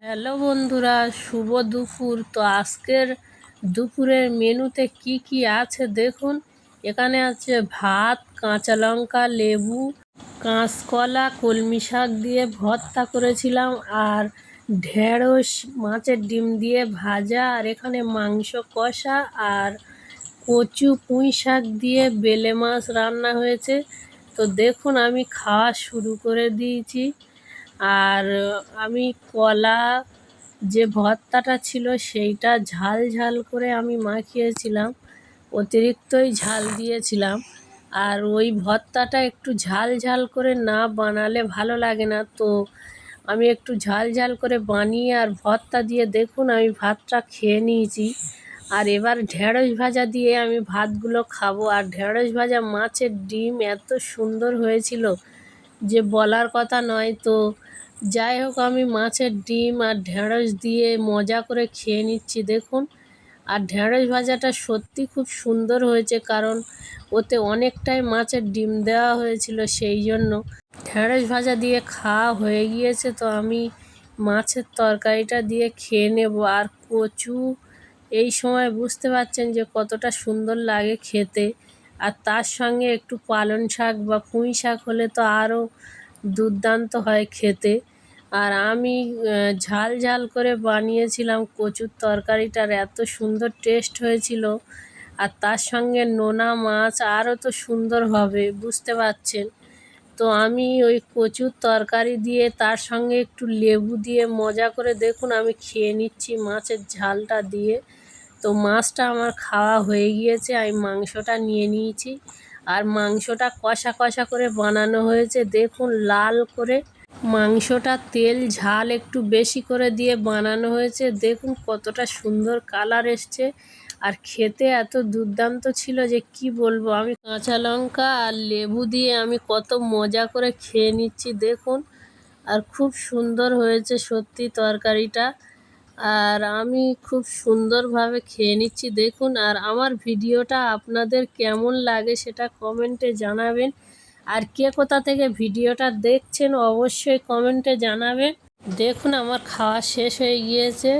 Hello বন্ধুরা, শুভ দুপুর। তো আজকের দুপুরের মেনুতে কি কি আছে দেখুন। এখানে আছে ভাত, কাঁচা লঙ্কা, লেবু, কাঁচকলা, কলমি শাক দিয়ে ভর্তা করেছিলাম, আর ঢেঁড়স মাছের ডিম দিয়ে ভাজা, আর এখানে মাংস কষা, আর কচু পুঁই শাক দিয়ে বেলে মাছ রান্না হয়েছে। তো দেখুন আমি খাওয়া শুরু করে দিয়েছি। আর আমি কলা যে ভর্তাটা ছিল সেইটা ঝাল ঝাল করে আমি মাখিয়েছিলাম, অতিরিক্তই ঝাল দিয়েছিলাম। আর ওই ভর্তাটা একটু ঝাল ঝাল করে না বানালে ভালো লাগে না, তো আমি একটু ঝাল ঝাল করে বানিয়ে আর ভর্তা দিয়ে দেখুন আমি ভাতটা খেয়ে নিয়েছি। আর এবার ঢেঁড়স ভাজা দিয়ে আমি ভাতগুলো খাবো। আর ঢেঁড়স ভাজা মাছের ডিম এত সুন্দর হয়েছিল যে বলার কথা নয়। তো যাই হোক, আমি মাছের ডিম আর ঢেঁড়স দিয়ে মজা করে খেয়ে নিচ্ছি দেখুন। আর ঢেঁড়স ভাজাটা সত্যি খুব সুন্দর হয়েছে, কারণ ওতে অনেকটাই মাছের ডিম দেওয়া হয়েছিল, সেই জন্য ঢেঁড়স ভাজা দিয়ে খাওয়া হয়ে গিয়েছে। তো আমি মাছের তরকারিটা দিয়ে খেয়ে নেব। আর কচু এই সময় বুঝতে পারছেন যে কতটা সুন্দর লাগে খেতে, আর তার সঙ্গে একটু পালং শাক বা পুঁই শাক হলে তো আরও দুর্দান্ত হয় খেতে। আর আমি ঝাল ঝাল করে বানিয়েছিলাম কচুর তরকারিটার, এত সুন্দর টেস্ট হয়েছিল। আর তার সঙ্গে নোনা মাছ আরও তো সুন্দর হবে, বুঝতে পারছেন। তো আমি ওই কচুর তরকারি দিয়ে তার সঙ্গে একটু লেবু দিয়ে মজা করে দেখুন আমি খেয়ে নিচ্ছি মাছের ঝালটা দিয়ে। তো মাছটা আমার খাওয়া হয়ে গিয়েছে, আমি মাংসটা নিয়ে নিয়েছি। আর মাংসটা কষা কষা করে বানানো হয়েছে দেখুন, লাল করে মাংসটা, তেল ঝাল একটু বেশি করে দিয়ে বানানো হয়েছে। দেখুন কতটা সুন্দর কালার এসছে, আর খেতে এত দুর্দান্ত ছিল যে কি বলবো। আমি কাঁচা লঙ্কা আর লেবু দিয়ে আমি কত মজা করে খেয়ে নিচ্ছি দেখুন। আর খুব সুন্দর হয়েছে সত্যি তরকারিটা, আর আমি খুব সুন্দরভাবে খেয়ে নিচ্ছি দেখুন। আর আমার ভিডিওটা আপনাদের কেমন লাগে সেটা কমেন্টে জানাবেন। আর কে কোথা থেকে ভিডিওটা দেখছেন অবশ্যই কমেন্টে জানাবেন। দেখুন আমার খাওয়া শেষ হয়ে গিয়েছে।